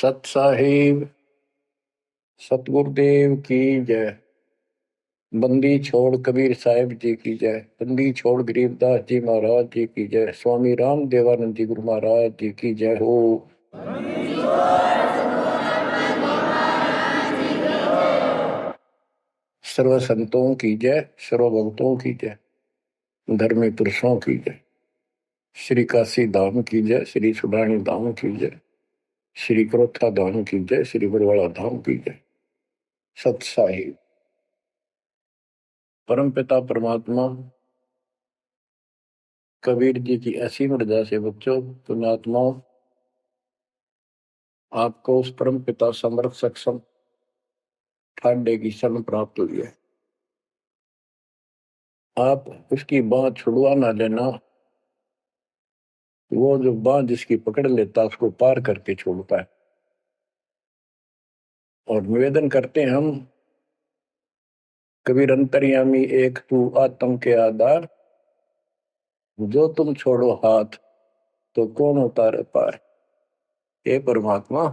सत साहिब सतगुरुदेव की जय। बंदी छोड़ कबीर साहिब जी की जय। बंदी छोड़ गरीबदास जी महाराज जी की जय। स्वामी राम देवानंद जी गुरु महाराज जी की जय हो। सर्व संतों की जय, सर्व भक्तों की जय, धर्मी पुरुषों की जय। श्री काशी धाम की जय, श्री सुडानी धाम की जय, श्री क्रोथा धाम की जय, श्री बरवाड़ा धाम की जय। सत साहिब परमपिता परमात्मा कबीर जी की ऐसी मर्यादा से बच्चों पुण्यात्माओं, आपको उस परम पिता समर्थ सक्षम ठाडे की शरण प्राप्त हुई है। आप उसकी बाह छुड़वा ना लेना। वो जो बाह जिसकी पकड़ लेता उसको पार करके छोड़ता है। और निवेदन करते हैं हम, कबीर अंतर्यामी एक तू आत्म के आधार, जो तुम छोड़ो हाथ तो कौन उतारे पार। हे परमात्मा,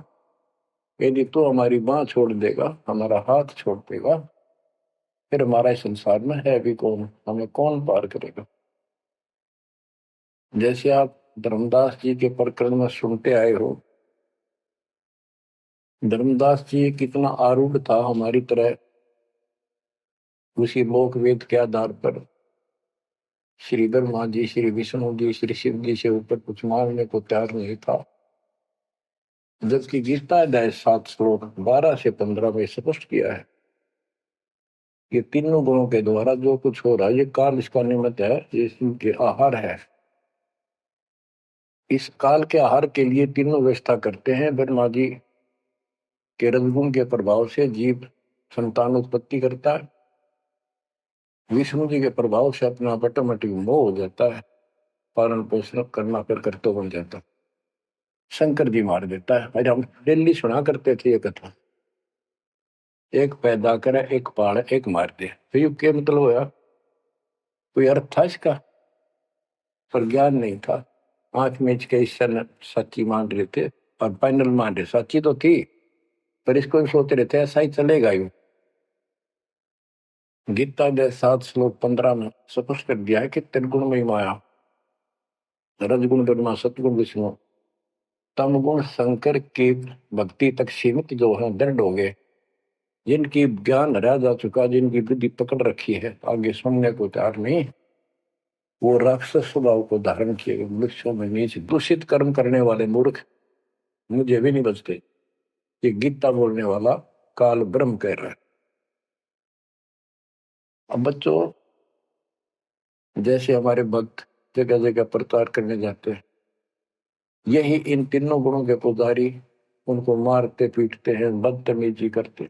यदि तू हमारी बाह छोड़ देगा, हमारा हाथ छोड़ देगा, फिर हमारा इस संसार में है भी कौन, हमें कौन पार करेगा। जैसे आप धर्मदास जी के प्रकरण में सुनते आए हो, धर्मदास जी कितना आरूढ़ था हमारी तरह। उसी लोक वेद के आधार पर श्री ब्रह्मा जी, श्री विष्णु जी, श्री शिव जी से ऊपर कुछ मांगने को तैयार नहीं था। जबकि गीता अध्याय 7 श्लोक 12 से 15 में स्पष्ट किया है, ये तीनों गुणों के द्वारा जो कुछ हो रहा है, ये काल इसका निमित्त है, ये इनके आहार है। इस काल के आहार के लिए तीनों व्यवस्था करते हैं। ब्रह्मा जी के रजगुण के प्रभाव से जीव संतान उत्पत्ति करता है। विष्णु जी के प्रभाव से अपना ऑटोमेटिक मोह हो जाता है, पालन पोषण करना फिर कर्तव्य बन जाता है। शंकर जी मार देता है। अरे हम डेली सुना करते थे ये कथा, एक पैदा करे, एक पाड़, एक मार दे। तो ये क्या मतलब होया? कोई अर्थ था इसका? पर ज्ञान नहीं था। आंख मीच के ईश्वर सच्ची मान रहे थे और फाइनल मान रहे, सच्ची तो थी पर इसको भी सोच रहे थे ऐसा ही चलेगा। यूं गीता के 7 श्लोक 15 में स्पष्ट कर दिया है कि त्रिगुण में माया, रजगुण ब्रह्मा, सतगुण विष्णु, तम गुण शंकर की भक्ति तक सीमित जो है दृढ़ हो गए। जिनकी ज्ञान हरा जा चुका, जिनकी बुद्धि पकड़ रखी है, आगे सुनने को तैयार नहीं, वो राक्षस स्वभाव को धारण किए गए मनुष्यों में नीच दूषित कर्म करने वाले मूर्ख मुझे भी नहीं बचते। ये गीता बोलने वाला काल ब्रह्म कह रहा है। अब बच्चों, जैसे हमारे भक्त जगह जगह प्रचार करने जाते हैं, यही इन तीनों गुणों के पुजारी उनको मारते पीटते हैं, बदतमीजी करते।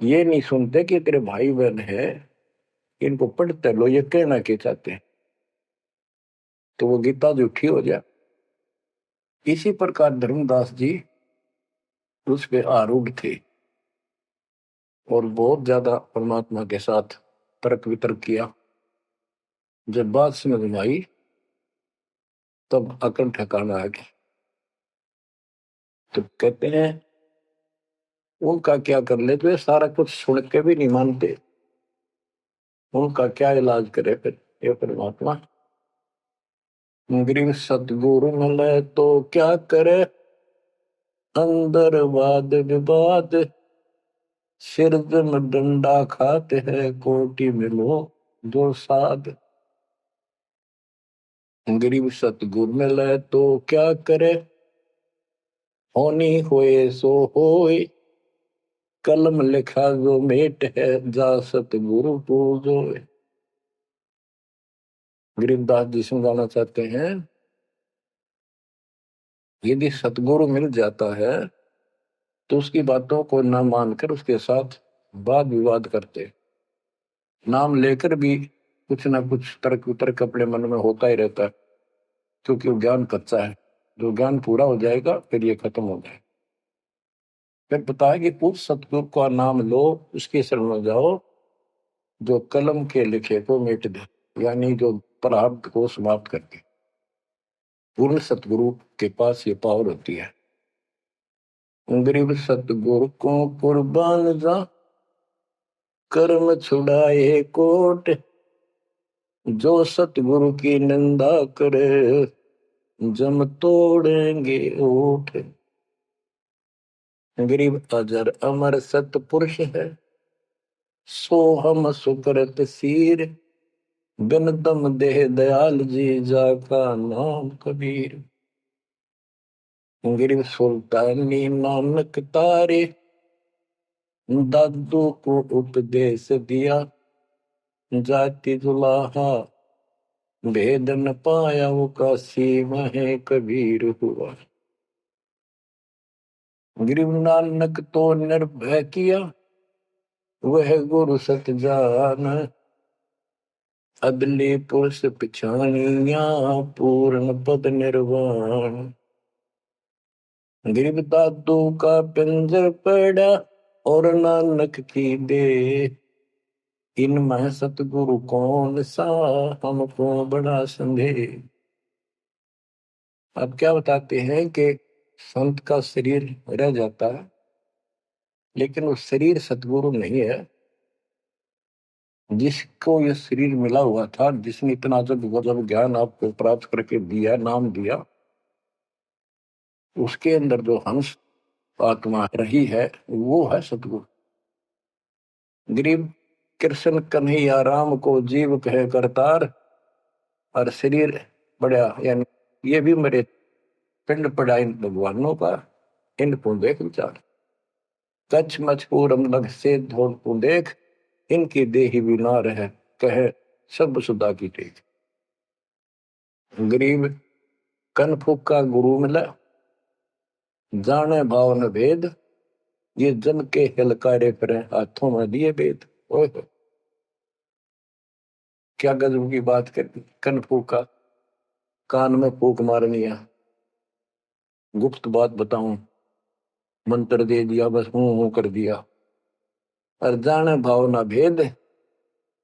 ये नहीं सुनते कि तेरे भाई बहन है, इनको पढ़ते लो, ये कहना के चाहते हैं, तो वो गीता झूठी हो जाए। इसी प्रकार धर्मदास जी उस पे आरूढ़ थे और बहुत ज्यादा परमात्मा के साथ तर्क वितर्क किया। जब बात समझ में आई तब अकल ठिकाना आ गया। तो कहते हैं उनका क्या कर ले, तो ये सारा कुछ सुन के भी नहीं मानते, उनका क्या इलाज करे फिर ये परमात्मा। गरीब सतगुरु मिले तो क्या करे, अंदर वाद विवाद, सिर में डंडा खाते हैं, कोटी मिलो दो साध। गरीब सतगुरु मिले तो क्या करे, होनी होए सो होए, कलम लिखा जो मेट है, जा सतगुरु पूजो। गरीबदास जी समझाना चाहते हैं, यदि सतगुरु मिल जाता है तो उसकी बातों को न मानकर उसके साथ वाद विवाद करते, नाम लेकर भी कुछ ना कुछ तर्क वितर्क अपने मन में होता ही रहता है, क्योंकि वो ज्ञान कच्चा है। जो ज्ञान पूरा हो जाएगा फिर ये खत्म हो जाएगा। फिर बताया कि उस सतगुरु का नाम लो, उसके शरण में जाओ, जो कलम के लिखे को मिट दे, यानी जो प्रारब्ध को समाप्त कर दे। पूर्ण सतगुरु के पास ये पावर होती है। गरीब सतगुरु को कुर्बान जा, कर्म छुड़ाए कोट, जो सतगुरु की निंदा करे, जम तोड़ेंगे ओठ। गरीब अजर अमर सतपुरुष है, सो हम सुकृत सीर, बिन दम देह दयाल जी, जाका नाम कबीर। गरीब सुल्तानी नानक तारे, दादू को उपदेश दिया, जाति जुलाहा भेद न पाया, वो काशी में कबीर हुआ। गरीब नानक तो निर्भय किया, वह गुरु सत जान, अदली पुरुष पिछानिया, पूर्ण पद निर्वाण। गरीब दादू का पिंजर पड़ा, और नानक की दे, इनमें सतगुरु कौन सा, हमको बड़ा संदेह। अब क्या बताते हैं कि संत का शरीर रह जाता है, लेकिन वो शरीर सतगुरु नहीं है। जिसको ये शरीर मिला हुआ था, जिसने इतना जब ज्ञान आपको प्राप्त करके दिया, नाम दिया, उसके अंदर जो हंस आत्मा रही है, वो है सतगुरु। गरीब कृष्ण कन्हैया राम को जीव कहे करतार, और शरीर पड़ा, यानी ये भी मेरे पिंड पड़ा इन भगवानों का, इनको देख विचार। कच्छ मछ पूरम लग से धोल को देख, इनकी देही भी ना रहे, कहे सब सुधा की टेक। गरीब कन फूका गुरु मिला, जाने भाव न भेद, ये जन के हिलकारे फिरे, हाथों में दिए भेद। ओए क्या गजब की बात कर। कन फूका, कान में फूक मारनी है, गुप्त बात बताऊं, मंत्र दे दिया, बस हूं कर दिया। और जाने भाव न भेद,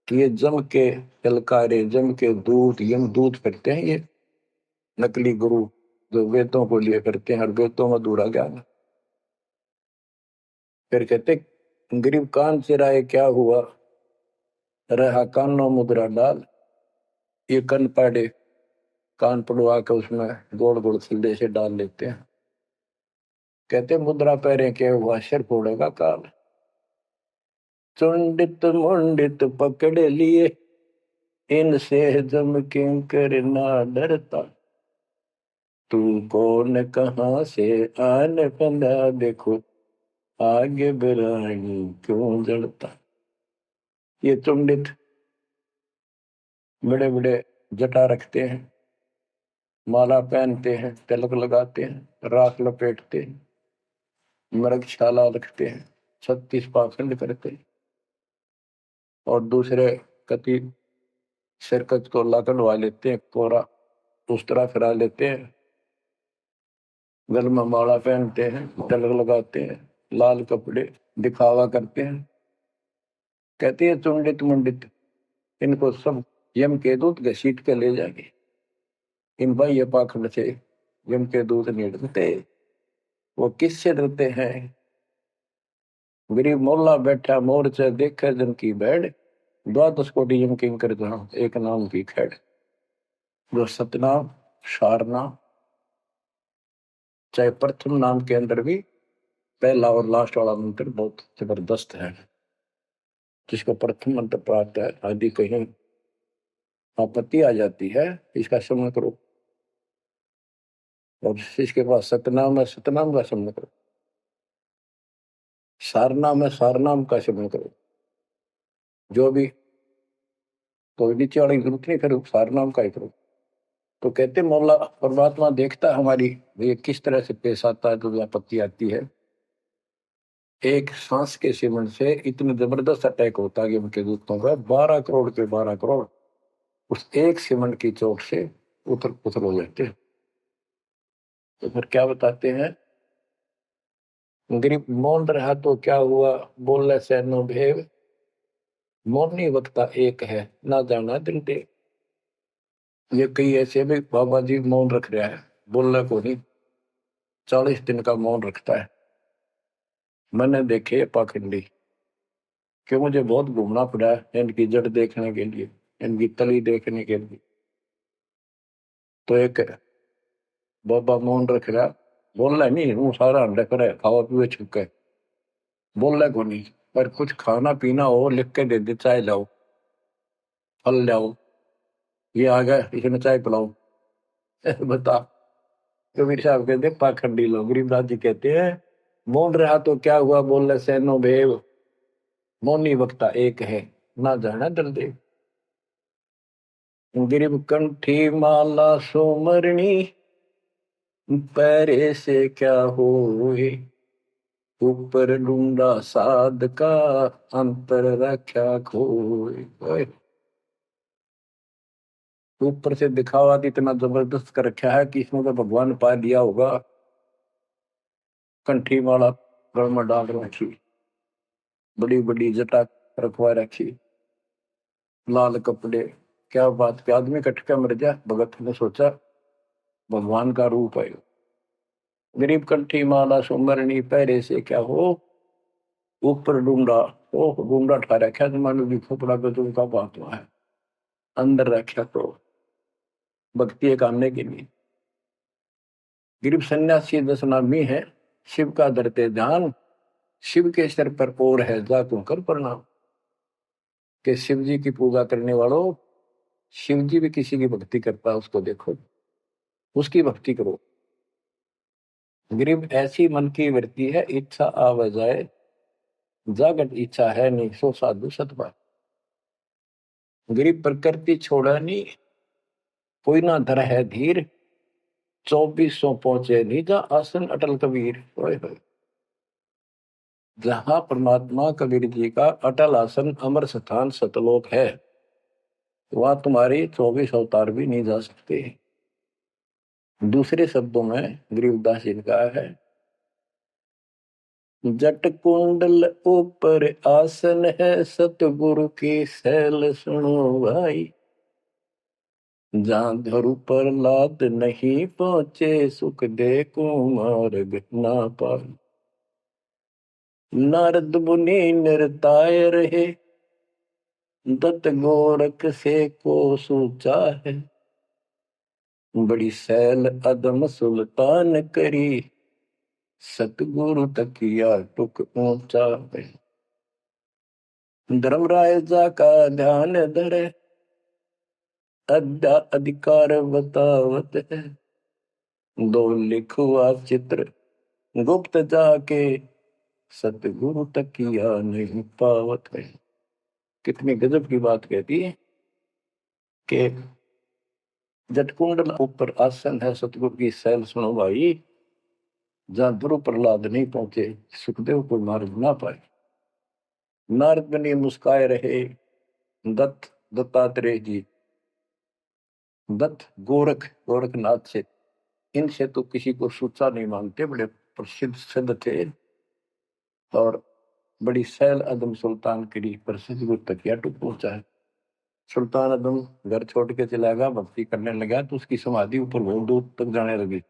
कि ये जम के हिलकारे, जम के दूत, यम दूत फिरते हैं, ये नकली गुरु जो वेदों को लिए करते हैं, और वेदों में अधूरा ज्ञान। फिर कहते गरीब कान चिराए क्या हुआ, रहा कानों मुद्रा डाल। ये कन पाड़े, कान पड़वा के उसमें गोड़ गोड़ सिल्ले से डाल लेते हैं। कहते मुद्रा पैरे क्या हुआ, सिर फोड़ेगा काल। चुंडित मुंडित पकड़ लिए, इनसे जम किंकर ना डरता। तू कौन कहां से आने फंदा, देखो आगे बिरानी क्यों जड़ता। ये चुंडित बड़े बड़े जटा रखते हैं, माला पहनते हैं, तिलक लगाते हैं, राख लपेटते हैं, मृगशाला रखते हैं, 36 पाखंड करते हैं, और दूसरे कति सिरकत को कटवा लेते हैं, कोरा उस तरह फिरा लेते हैं, गल में माला पहनते हैं, तिलक लगाते हैं, लाल कपड़े दिखावा करते हैं। कहते हैं चुंडित मुंडित, इनको सब यम के दूत घसीट के ले जाएंगे। इन बाह्य पाखंड से यम के दूत नहीं डरते। वो किससे डरते हैं? गरीब मोल्ला बैठा मोर्चा देखे जन की बैठ, द्वादश कोटि यम किंकर जहां, एक नाम की खैड़। जो सतनाम सारनाम, चाहे प्रथम नाम के अंदर भी पहला और लास्ट वाला मंत्र बहुत जबरदस्त है। जिसको प्रथम मंत्र प्राप्त है, आदि कहीं आपत्ति आ जाती है, इसका स्मरण करो। और जिसके पास सतनाम है, सतनाम का स्मरण करो। सारनाम है, सारनाम का स्मरण करो। जो भी कोई नीचे वाली जरूरत नहीं, फिर सारनाम का ही करो। तो कहते मौला परमात्मा देखता हमारी ये किस तरह से पेश आता है, जो आपत्ति आती है। एक सांस के सिमरण से इतने जबरदस्त अटैक होता है कि उनके दूतों का 12 करोड़ के 12 करोड़ उस एक सिमरण की चोट से उथल पुथल हो जाते हैं। तो फिर क्या बताते हैं, गरीब मौन रहा तो क्या हुआ, बोले से नो भेव, मौनी वक्ता एक है, ना जाना दिल दे। ये कई ऐसे भी बाबा जी मौन रख रहा है, बोलने को नहीं, 40 दिन का मौन रखता है। मैंने देखे पाखंडी कि मुझे बहुत घूमना पड़ा इनकी जड़ देखने के लिए, इनकी तली देखने के लिए। तो एक बाबा मौन रख रहा, बोल रहा नहीं, हूँ सारा अंडा करे खावा पीवे छुके, बोल रहा को नहीं। पर कुछ खाना पीना हो लिख के दे दे, चाय लाओ, फल लाओ, ये आ गया इसने चाय पिलाओ। बता। कबीर साहब कहते पाखंडी लोग। गरीबदास जी कहते हैं मौन रहा तो क्या हुआ, बोल रहे सैनो भेव, मौनी वक्ता एक है, ना जाना दलदेव। गिरिब कंठी माला सोमरणी, पैरे से क्या होए, ऊपर ढूंढा साध का, अंतर रख्या खोए। ओए, ऊपर से दिखावा तो इतना जबरदस्त कर रखा है कि इसमें तो भगवान पा दिया होगा। कंठी माला गल में डाल रखी, बड़ी बड़ी जटा रखवा रखी, लाल कपड़े, क्या बात के आदमी कटका मर जा। भगत ने सोचा भगवान का रूप है। गरीब कंठी माला सुमरनी, पैरे से क्या हो, ऊपर डूंडा, ओ डूंडा ठा रखा जमाने भी खोपड़ा गजू का बातवा है, अंदर रखा तो भक्ति करने के लिए। गरीब सन्यासी दस नामी है, शिव का धरते ध्यान, शिव के सिर पर और है जा तू कर प्रणाम। के शिव जी की पूजा करने वालों, शिव जी भी किसी की भक्ति करता है, उसको देखो, उसकी भक्ति करो। गरीब ऐसी मन की वृत्ति है, इच्छा आवे जाए, जागत इच्छा है नहीं, सो साधु सतपा। गरीब प्रकृति छोड़ा नहीं, कोई ना धर है धीर, 2400 पहुंचे नहीं जा आसन अटल कबीर। ओए होए, जहां परमात्मा कबीर जी का अटल आसन अमर स्थान सतलोक है, वहां तुम्हारी 24 अवतार भी नहीं जा सकते। दूसरे शब्दों में गरीबदास जी ने कहा है, जट कुंडल ऊपर आसन है, सतगुरु की सैल सुनो भाई, जहां धरु पर लाद नहीं पहुंचे, सुख दे कुमार्ग ना पाए। नारद मुनि निरताय रहे, दत्त गोरख से को सूचा है, बड़ी सैल अदम सुल्तान करी, सतगुरु तकिया टुक ऊंचा है। धर्मराजा का ध्यान धरे, अद्या अधिकार बतावत है, दो लिखुआ चित्र गुप्त जाके, सतगुरु तकिया नहीं पावत है। कितनी गजब की बात कहती है कि जटकुंडल ऊपर आसन है, सतगुरु की सैल सुनो भाई, जहां ध्रुव प्रहलाद नहीं पहुंचे, सुखदेव को मार्ग ना पाए। नारद मुनि मुस्काए रहे, दत्त दत्तात्रेय जी, दत्त गोरख गोरखनाथ से, इनसे तो किसी को सूचा नहीं मानते, बड़े प्रसिद्ध सिद्ध थे, और बड़ी सैल अदम सुल्तान करी, प्रसिद्ध गुरु तकिया टुक पहुंचा है। सुल्तान अदम घर छोड़ के चला गया, भक्ति करने लगा, तो उसकी समाधि ऊपर बहुत दूर तक जाने लगी।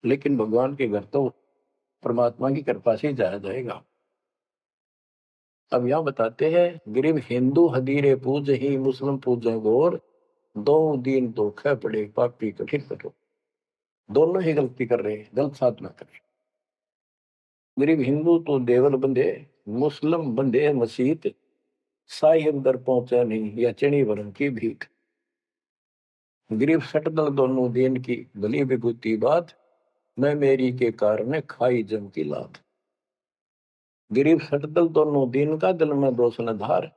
लेकिन भगवान के घर तो परमात्मा की कृपा से ही जाया जाएगा। अब यहां बताते हैं, गरीब हिंदू हदीरे पूज ही, मुस्लिम पूजे गौर, दो दीन धोखे पड़े पापी कठिन कठोर। दोनों ही गलती कर रहे हैं, गलत साधना कर रहे। गरीब हिंदू तो देवल बंधे, मुस्लिम बंधे मसीत, साई अंदर पहुंचा नहीं, या चणी वरण की भीख। गरीब सटदल दोनों दीन की भली विभूति बात, मैं मेरी के कारण खाई जम की लात। गरीब सटदल दोनों दीन का, दिल में दोष न धार,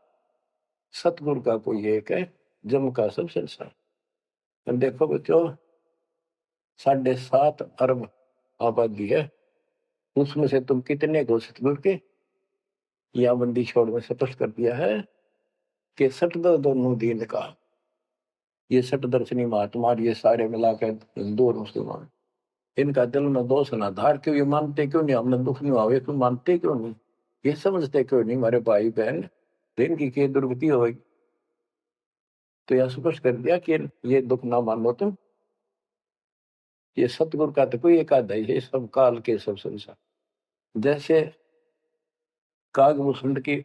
सतगुरु का कोई एक है, जम का सब संसार। देखो बच्चों, 7.5 अरब आबादी है, उसमें से तुम कितने को सतगुरु के, या बंदी छोड़ में स्पष्ट कर दिया है कि सटदल दोनों दीन का, ये सटदर्शनी महात्मा, ये सारे मिलाकर हिंदू और मुसलमान, इनका दिल में दोष ना धार। क्यों ये मानते क्यों नहीं, हमने दुख नहीं आवे, तुम मानते क्यों नहीं, ये समझते क्यों नहीं हमारे भाई बहन, दिन की क्या दुर्गति होगी। तो यह स्पष्ट कर दिया कि ये दुख ना मानो तुम, ये सतगुरु का तो कोई एक आधा ही है, सब काल के सब संसार। जैसे कागभूषण की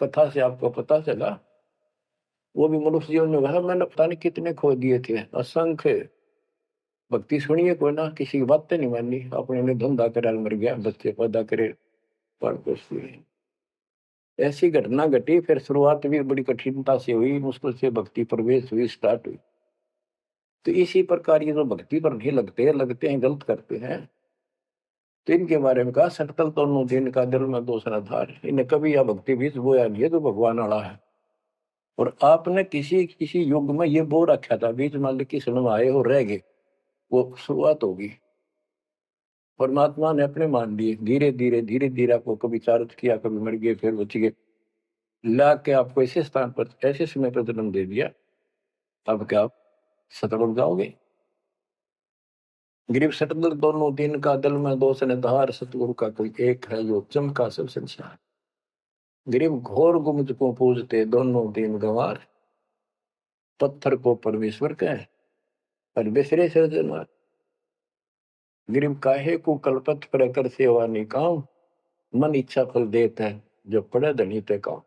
कथा से आपको पता चला, वो भी मनुष्य जीवन में वह मैंने पता नहीं कितने खो दिए थे, असंख्य। भक्ति सुनिए कोई ना, किसी की बातें नहीं माननी, अपने ने धंधा करे मर गया, बच्चे पैदा करे पर कुछ नहीं। ऐसी घटना घटी, फिर शुरुआत भी बड़ी कठिनता से हुई, मुश्किल से भक्ति प्रवेश हुई, स्टार्ट हुई। तो इसी प्रकार ये जो भक्ति पर नहीं लगते हैं, गलत करते हैं, तो इनके बारे में कहा, सटकल दोनों दिन का दिल में दूसरा धार, इन्हें कभी यह भक्ति बीज बोया नहीं है तो भगवान आड़ा है। और आपने किसी किसी युग में ये बो रखा था, बीज मान लो किस में आए हो रह गए, वो शुरुआत होगी। परमात्मा ने अपने मान लिए, धीरे धीरे आपको कभी चारित किया, कभी मर गए, फिर बच गए, ला के आपको ऐसे स्थान पर ऐसे समय पर जन्म दे दिया। अब क्या आप सतर्क जाओगे? गिरीब सतगुरु दोनों दिन का दल में दो सनधार, सतगुरु का कोई एक है जो चमका सब संसार। गिरीब घोर गुमज को पूजते दोनों दिन गंवार, पत्थर को परमेश्वर कहे और बिसरे सृजनहार। गिरीब काहे को कल्पत पर कर सेवा निकाम, मन इच्छा फल देता है जो पड़े धनी ते काम।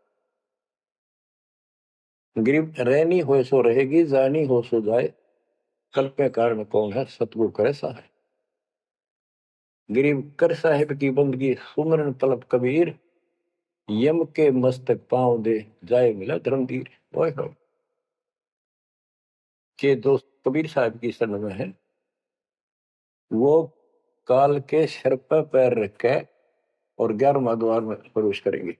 गिरीब रहनी हो सो रहेगी, जानी हो सो जाए, कल्पे कारण कौन है सतगुरु करे सहाय। गिरीब कर साहिब की बंदगी सुमरन तलब कबीर, यम के मस्तक पांव दे जाए मिला धर्मवीर। ओए हो के दोस्त कबीर साहब की शरण में है, वो काल के सिर पर पैर रख के और 11वां द्वार में प्रवेश करेंगे।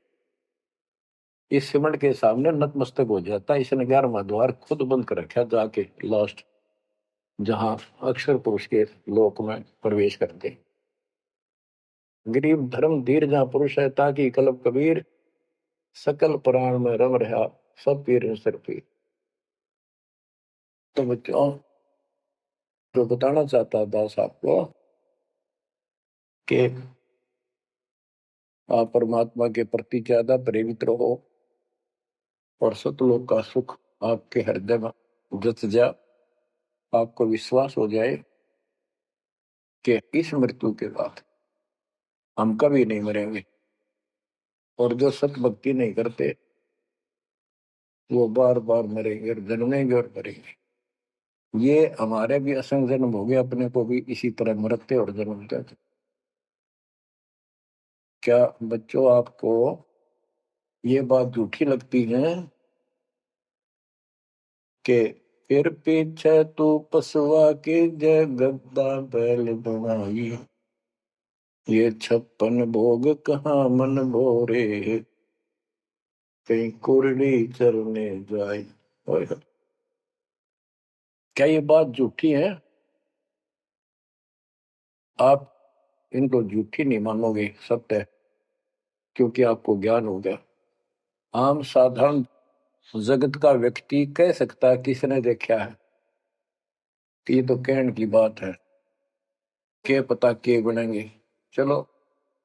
इस सिमट के सामने नतमस्तक हो जाता है, इसने 11वां द्वार खुद बंद कर रखा, जाके लास्ट जहां अक्षर पुरुष के लोक में प्रवेश करते। गरीब धर्म धीर जहां पुरुष है, ताकि कलब कबीर, सकल प्राण में रम रहा सब पीर सिर पीर। तो बच्चों, जो बताना चाहता दास आपको कि आप परमात्मा के प्रति ज्यादा प्रेरित रहो और सतलोक का सुख आपके हृदय में जत जा, आपको विश्वास हो जाए कि इस मृत्यु के बाद हम कभी नहीं मरेंगे। और जो सत भक्ति नहीं करते वो बार बार मरेंगे और जन्मेंगे और मरेंगे। ये हमारे भी असंग जन्म हो गए, अपने को भी इसी तरह मरते और जन्मते। क्या बच्चों आपको ये बात झूठी लगती है कि फिर पीछे तू पसवा के जय गद्दा बैल बनाई, ये 56 भोग कहाँ मन भोरे, कहीं कुरली चरने जाए। क्या ये बात झूठी है? आप इनको झूठी नहीं मानोगे, सत्य है, क्योंकि आपको ज्ञान हो गया। आम साधारण जगत का व्यक्ति कह सकता है किसने देखा है, कि ये तो कहने की बात है, के पता के बनेंगे। चलो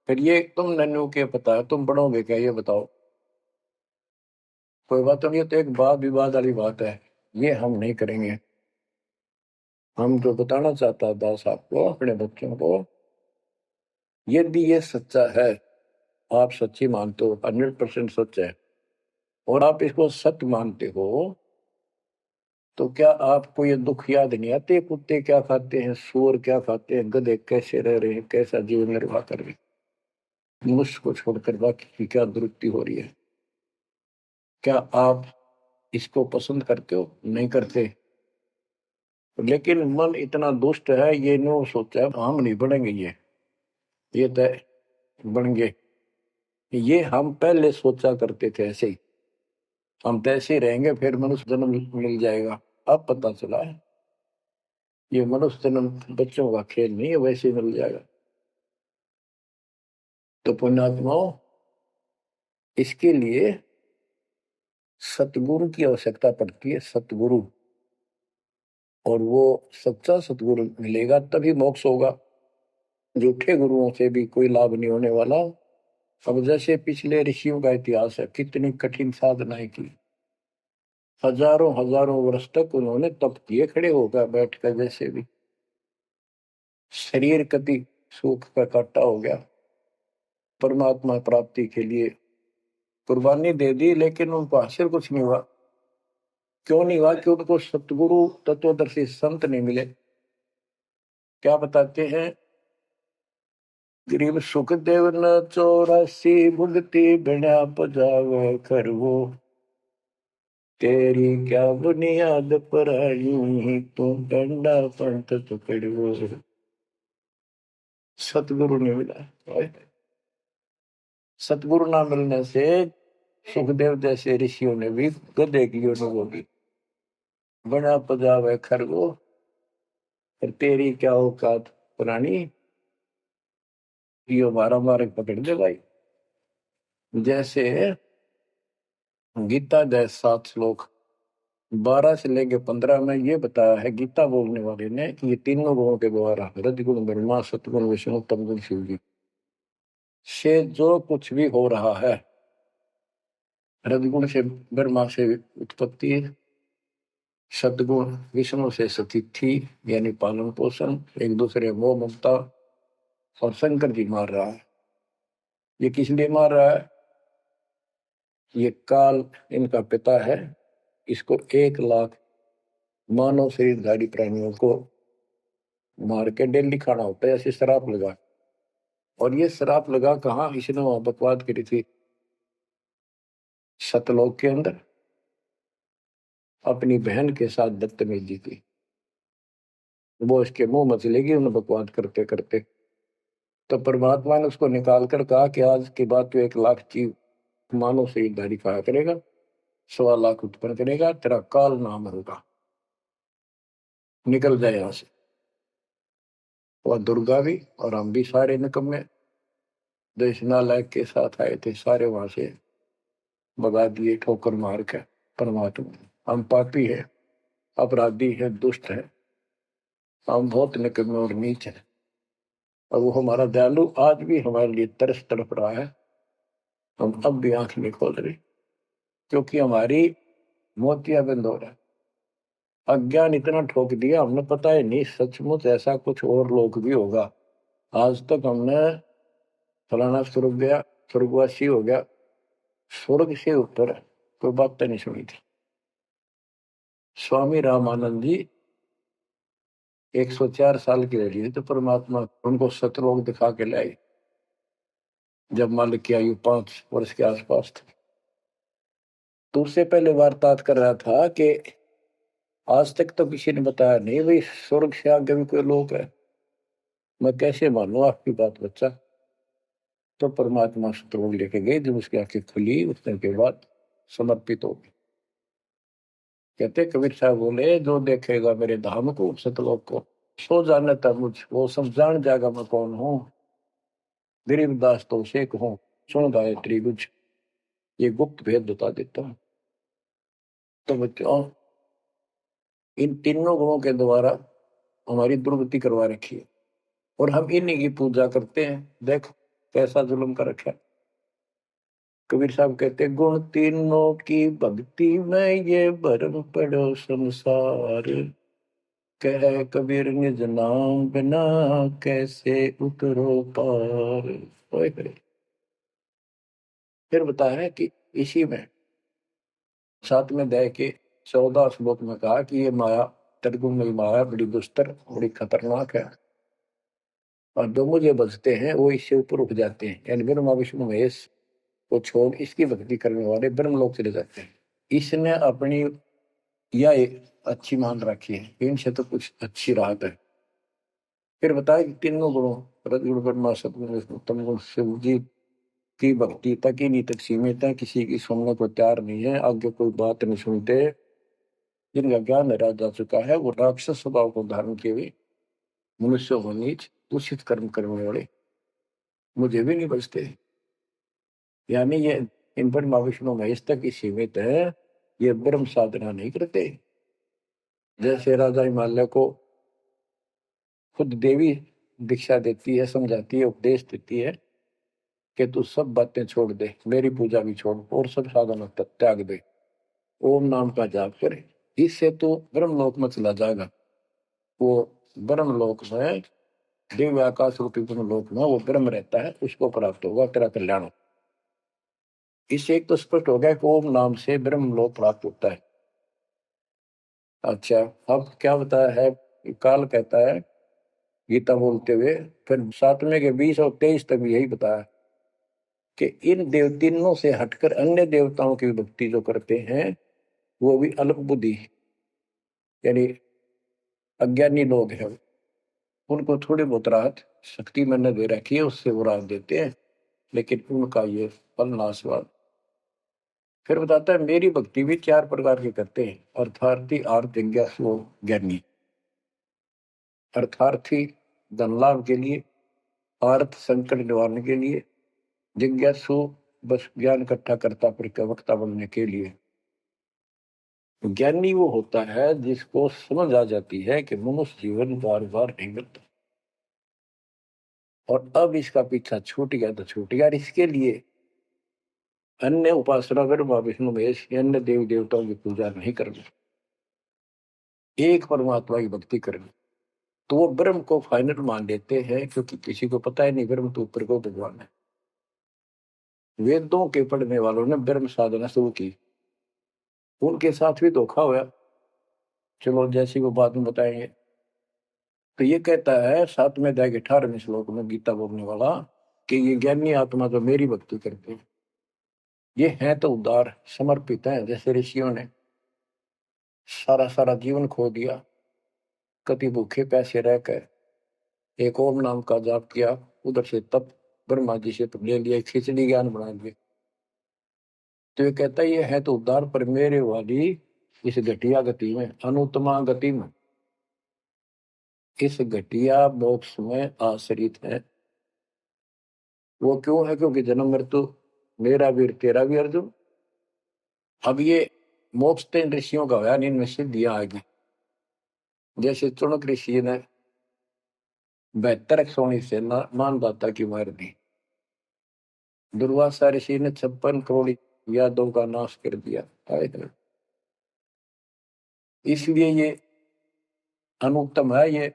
फिर ये तुम नन्नू के पता है, तुम बनोगे क्या ये बताओ? कोई बात नहीं, तो एक वाद विवाद वाली बात है, ये हम नहीं करेंगे। हम जो बताना चाहता है दास आपको, अपने बच्चों को, यदि ये सच्चा है, आप सच्ची मानते हो, 100% सच है, और आप इसको सत्य मानते हो, तो क्या आपको ये दुख याद नहीं आते? कुत्ते क्या खाते हैं, सूअर क्या खाते हैं, गधे कैसे रह रहे हैं, कैसा जीवन निर्वाह कर रहे हैं, मनुष्य को छोड़कर बाकी की क्या दुरुक्ति हो रही है? क्या आप इसको पसंद करते हो? नहीं करते। लेकिन मन इतना दुष्ट है, ये नो सोचा हम नहीं बढ़ेंगे, ये तय बन गए। ये हम पहले सोचा करते थे ऐसे ही, हम तो ऐसे ही रहेंगे, फिर मनुष्य जन्म मिल जाएगा। अब पता चला है ये मनुष्य जन्म बच्चों का खेल नहीं है, वैसे ही मिल जाएगा। तो पुण्यात्माओं, इसके लिए सतगुरु की आवश्यकता पड़ती है, सतगुरु। और वो सच्चा सतगुरु मिलेगा तभी मोक्ष होगा, झूठे गुरुओं से भी कोई लाभ नहीं होने वाला। अब जैसे पिछले ऋषियों का इतिहास है, कितनी कठिन साधनाएं की, हजारों हजारों वर्ष तक उन्होंने तप किए, खड़े होकर बैठकर, जैसे भी शरीर कति सूख का काटा हो गया, परमात्मा प्राप्ति के लिए कुर्बानी दे दी, लेकिन उनको हासिल कुछ नहीं हुआ। क्यों नहीं हुआ? कि उनको सतगुरु तत्वदर्शी संत नहीं मिले। क्या बताते हैं? गरीब सुखदेव न 84 भुगती बिना पजावे खरगो, तेरी क्या बुनियाद परानी, तू डंडा पंथ पकड़ो। सतगुरु नहीं मिला। सतगुरु ना मिलने से सुखदेव जैसे ऋषियों ने भी गधे की अनुभव की, बना पजावे खरगो, तेरी क्या औकात पुरानी, यो मारा मारे पकड़ दे भाई। जैसे गीता दे 7 श्लोक 12 से लेके 15 में ये बताया है गीता बोलने वाले ने कि ये तीनों गुणों के द्वारा रजगुण ब्रह्मा सतगुण विष्णु तमगुण शिव जी से जो कुछ भी हो रहा है, रजगुण से ब्रह्मा से उत्पत्ति, सदगुण विष्णु से स्थिति यानी पालन पोषण, एक दूसरे मोह ममता, और शंकर जी मार रहा है। ये किस लिए मार रहा है? ये काल इनका पिता है, इसको 1 लाख मानव शरीरधारी प्राणियों को मार के डेली खाना होता है, ऐसे शराब लगा। और ये शराब लगा कहाँ? इसने वहां बकवाद करी थी सतलोक के अंदर, अपनी बहन के साथ बदतमीजी की। वो इसके मुंह मचलेगी उन्हें बकवाद करते करते। तो परमात्मा ने उसको निकाल कर कहा कि आज के बाद तो 1 लाख जीव मानव शरीरधारी खाया करेगा, 1.25 लाख उत्पन्न करेगा, तेरा काल नाम होगा, निकल जाए यहां से। वह दुर्गा भी और हम भी सारे निकम्मे जो इस नालायक के साथ आए थे, सारे वहां से भगा दिए ठोकर मार के। परमात्मा हम पापी है, अपराधी है, दुष्ट है, हम बहुत निकम्मे और नीच है, और वो हमारा दयालु आज भी हमारे लिए तरस तड़प रहा है। हम अब भी आंख नहीं खोल रहे क्योंकि हमारी मोतियाबिंद हो रहा है। अज्ञान इतना ठोक दिया हमने, पता है नहीं सचमुच ऐसा कुछ और लोग भी होगा। आज तक हमने फलाना स्वर्ग गया, स्वर्गवासी हो गया, स्वर्ग से ऊपर कोई बात नहीं सुनी थी। स्वामी रामानंद जी 104 साल की रही थी तो परमात्मा उनको सतलोक दिखा के लाई, जब मालिक की आयु 5 वर्ष के आसपास थी। तो उससे पहले वार्तालाप कर रहा था कि आज तक तो किसी ने बताया नहीं भाई स्वर्ग से आगे भी कोई लोक है, मैं कैसे मानूं आपकी बात बच्चा। तो परमात्मा सतलोक लेके गए, जब उसकी आंखें खुली उतने के बाद समर्पित हो गई। कहते कबीर साहब बोले जो देखेगा मेरे धाम को सतलोक को, सो जानता मुझ वो सब जान जाएगा मैं कौन हूँ, गरीबदास तो उसे कहूँ, सुन गायत्री कुछ ये गुप्त भेद बता देता हूँ। तो बच्चों इन तीनों गुणों के द्वारा हमारी दुर्गति करवा रखी है और हम इन्हीं की पूजा करते हैं। देख कैसा जुल्म कर रखा है। कबीर साहब कहते गुण तीनों की भक्ति में ये भरम पड़ो संसार, कह कबीर निज नाम बिना कैसे उतरो पार। फिर बताया कि इसी में 7वें अध्याय के 14 श्लोक में कहा कि ये माया त्रिगुण माया बड़ी दुस्तर बड़ी खतरनाक है, और जो मुझे बचते हैं वो इससे ऊपर उठ जाते हैं, यानी ब्रह्मा विष्णु महेश को छोड़ इसकी भक्ति करने वाले ब्रह्म लोक चले जाते हैं। इसने अपनी यह अच्छी मान रखी है, इनसे तो कुछ अच्छी राहत है। फिर बताया कि तीनों गुणों रजगुण ब्रह्मा सतगुण विष्णु तमगुण शिव जी की भक्ति तक ही नहीं तक सीमित है, किसी की सुनने को तैयार नहीं है, आगे कोई बात नहीं सुनते। जिनका ज्ञान हरा जा चुका है वो राक्षस स्वभाव को धारण किए हुए मनुष्य को नीच दूषित कर्म करने वाले मुझे भी नहीं बचते। यानी ये इन पर विष्णु महेश तक ही सीमित है, ये ब्रह्म साधना नहीं करते। जैसे राजा हिमालय को खुद देवी दीक्षा देती है, समझाती है, उपदेश देती है कि तू सब बातें छोड़ दे, मेरी पूजा भी छोड़ और सब साधना त्याग दे, ओम नाम का जाप करे, इससे तो ब्रह्मलोक में चला जाएगा। वो ब्रह्मलोक में दिव्य आकाश रूपी लोक में वो ब्रह्म रहता है, उसको प्राप्त होगा तेरा कल्याण। इससे एक तो स्पष्ट हो गया कि ओम नाम से ब्रह्म लोक प्राप्त होता है। अच्छा, अब क्या बताया है? काल कहता है गीता बोलते हुए, फिर 7वें के 20 और 23 तक भी यही बताया कि इन तीनों से हटकर अन्य देवताओं की भक्ति जो करते हैं वो भी अल्प बुद्धि यानी अज्ञानी लोग हैं, उनको थोड़ी बहुत राहत शक्ति मैंने दे रखी है, उससे वो राहत देते हैं, लेकिन उनका ये फल नाशवान। फिर बताता है मेरी भक्ति भी 4 प्रकार की करते हैं, अर्थार्थी, आर्थ, जिज्ञासु, ज्ञानी। अर्थार्थी धन लाभ के लिए, आर्थ संकट निवारने के लिए, जिज्ञासु बस ज्ञान इकट्ठा करता प्रवक्ता बनने के लिए। ज्ञानी वो होता है जिसको समझ आ जाती है कि मनुष्य जीवन बार बार नहीं मिलता, और अब इसका पीछा छूट गया तो छूट गया, इसके लिए अन्य उपासना ब्रह्मा विष्णु महेश अन्य देव देवताओं की पूजा नहीं करनी, एक परमात्मा की भक्ति करनी। तो वो ब्रह्म को फाइनल मान लेते हैं, क्योंकि किसी को पता ही नहीं ब्रह्म तो ऊपर को भगवान है। वेदों के पढ़ने वालों ने ब्रह्म साधना शुरू की, उनके साथ भी धोखा हुआ। चलो जैसी वो बाद में बताएंगे। तो ये कहता है 7वें अध्याय के 18वें श्लोक में गीता बोलने वाला कि ये ज्ञानी आत्मा जो मेरी भक्ति करते हैं ये हैं तो उदार, समर्पित हैं, जैसे ऋषियों ने सारा सारा जीवन खो दिया, कति भूखे पैसे रहकर एक ओम नाम का जाप किया, उधर से तप ब्रह्मा जी से ले लिया, खिचड़ी ज्ञान बना दिए। तो ये कहता है ये है तो उद्धार पर मेरे वाली इस घटिया गति में, अनुत्तमा गति में, इस घटिया मोक्ष में आश्रित है। वो क्यों है? क्योंकि जन्म मृत्यु मेरा वीर तेरा भी अर्जुन। अब ये मोक्ष तीन ऋषियों का होया, इनमें सिद्धियां आ गई। जैसे चुनक ऋषि ने 72 सोनी से मानदाता की मार दी, दुर्वासा ऋषि ने 56 करोड़ यादव का नाश कर दिया। इसलिए ये अनुत्तम है। ये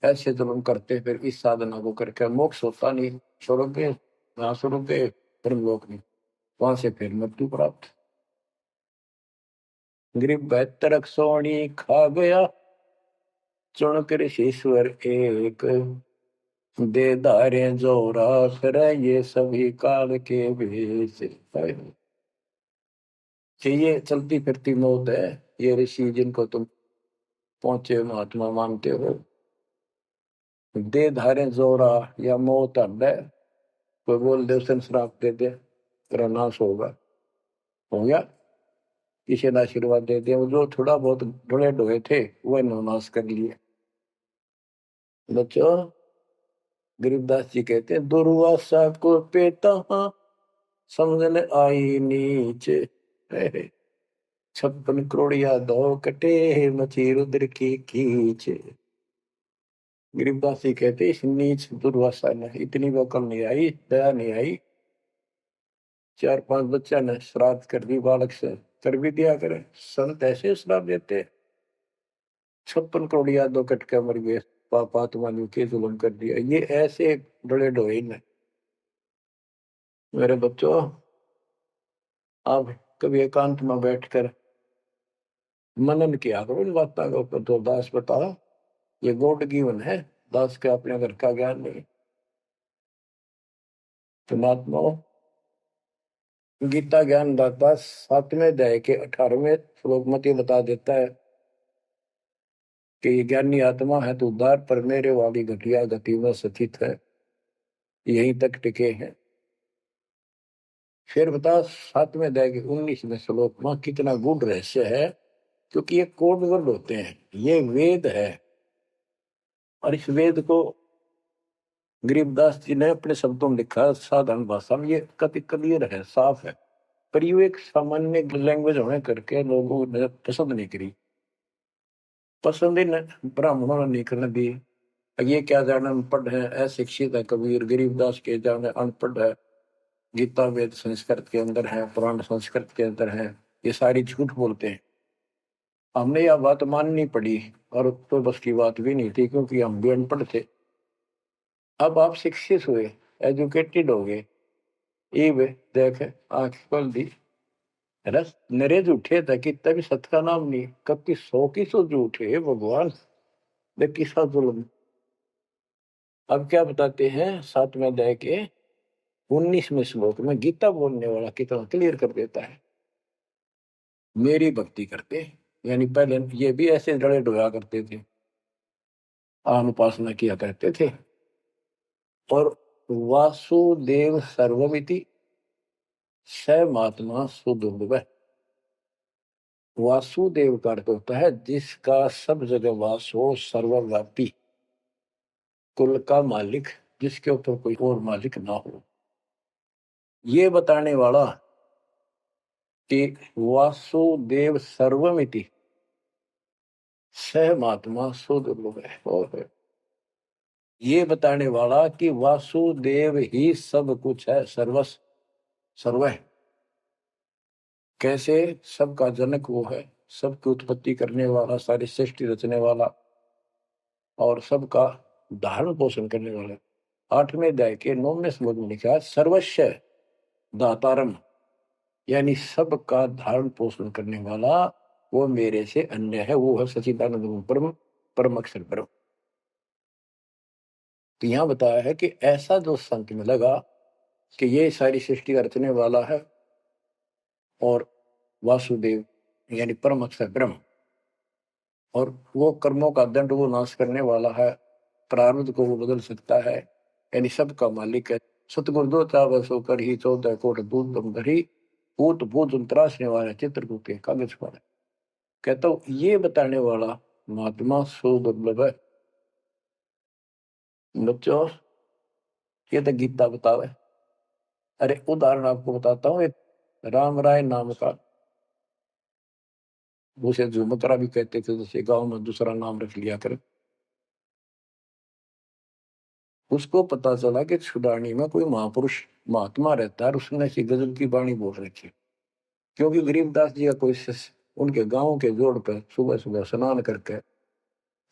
ऐसे जब हम करते फिर इस साधना को करके मोक्ष होता नहीं, स्वर्ग गए, वहां स्वर्ग गए, ब्रह्मलोक नहीं, वहां से फिर मृत्यु प्राप्त। गरीब 72 सोनी खा गया चुनक ऋषीश्वर एक, दे धारे जोरा फिर ये सभी काल के भेष। ये चलती फिरती मौत है। ये ऋषि जिनको तुम पहुंचे महात्मा मानते हो, दे धारे जोरा या मौत है, कोई बोल दे उसे श्राप दे दे तेरा नाश होगा, हो गया। किसी ने आशीर्वाद दे दिया, वो जो थोड़ा बहुत ढोए ढोए थे वह नाश कर लिए। बच्चों, गरीबदास जी कहते हैं दुर्वासा को पेता समझने आई नीचे, 56 करोड़िया दो कटे मची रुद्र की खींच। गरीबदास जी कहते इस नीच दुर्वासा ने इतनी वकल नहीं आई, दया नहीं आई, 4-5 बच्चा ने श्राद्ध कर दी, बालक से कर भी दिया करे, संत ऐसे श्राद्ध देते। 56 करोड़ यादव कट के मर गए, पापात्मा ने के जुल्म कर दिया, ये ऐसे बड़े ढोई ने। मेरे बच्चों, आप कभी एकांत में बैठकर मनन किया करो इन बातों के ऊपर। तो दास बताओ ये गॉड गिवन है, दास के अपने घर का ज्ञान नहीं। परमात्मा गीता ज्ञान दाता 7वें अध्याय के 18वें श्लोक में ये बता देता है कि ज्ञानी आत्मा है तो उद्धार पर मेरे वाली घटिया गति में स्थित है, यहीं तक टिके हैं। फिर बता 7वें अध्याय के 19वें श्लोक में कितना गूढ़ रहस्य है, क्योंकि ये कोड वर्ड होते हैं, ये वेद है। और इस वेद को गरीबदास जी ने अपने शब्दों में लिखा साधारण भाषा में, ये कति क्लियर है, साफ है, पर ये एक सामान्य लैंग्वेज होने करके लोगों ने पसंद नहीं करी। पसंद ही ब्राह्मणों ने नहीं करने दी। ये क्या जाने अनपढ़ है, अशिक्षित है कबीर, गरीबदास के जाने अनपढ़ है, गीता वेद संस्कृत के अंदर है, पुराण संस्कृत के अंदर है, ये सारी झूठ बोलते हैं। हमने यह बात माननी पड़ी, और तो बस की बात भी नहीं थी, क्योंकि हम भी अनपढ़ थे। अब आप शिक्षित हुए, एजुकेटेड हो गए, इब देख आंख खोल दी, रस नरेज उठे था कि तभी सत का नाम नहीं, कब की सौ झूठे हे भगवान, देख किसका जुल्म। अब क्या बताते हैं 7वें अध्याय के 19वें श्लोक में, गीता बोलने वाला कितना क्लियर कर देता है। मेरी भक्ति करते, यानी पहले ये भी ऐसे जड़े डोया करते थे, अनुपासना किया करते थे। और वासुदेव सर्वमिति स महात्मा सुदुर्लभ। वासुदेव का अर्थ होता है जिसका सब जगह वास हो, सर्वव्यापी, कुल का मालिक, जिसके ऊपर कोई और मालिक ना हो। ये बताने वाला कि वासुदेव सर्वमिति स महात्मा सुदुर्लभ है। और ये बताने वाला कि वासुदेव ही सब कुछ है, सर्वस्व सर्व है। कैसे? सबका जनक वो है, सबकी उत्पत्ति करने वाला, सारी सृष्टि रचने वाला और सबका धारण पोषण करने वाला। 8वें अध्याय के 9वें श्लोक में लिखा है सर्वस्व दातारम, यानी सबका धारण पोषण करने वाला वो मेरे से अन्य है, वो है सच्चिदानंद ब्रह्म, परम अक्षर ब्रह्म। तो यहां बताया है कि ऐसा जो संत में लगा कि ये सारी सृष्टि का रचने वाला है और वासुदेव यानी परम अक्षर ब्रह्म, और वो कर्मों का दंड वो नाश करने वाला है, प्रारब्ध को वो बदल सकता है, यानी सबका मालिक है। सतगुरु दो चाव सो कर ही 14 कोट दूध दम धरी, पूत भूत त्रासने वाला चित्रकूट के कागज पर। कहता हूं ये बताने वाला महात्मा सो दुर्लभ है। बच्चों ये तो गीता बतावे। अरे उदाहरण आपको बताता हूँ, एक राम राय नाम का, उसे झुमकरा भी कहते थे, जैसे गांव में दूसरा नाम रख लिया कर। उसको पता चला कि छुडानी में कोई महापुरुष महात्मा रहता है, उसने ऐसी गजब की वाणी बोल रखी। क्योंकि गरीबदास जी का कोई शिष्य उनके गांव के जोड़ पे सुबह सुबह स्नान करके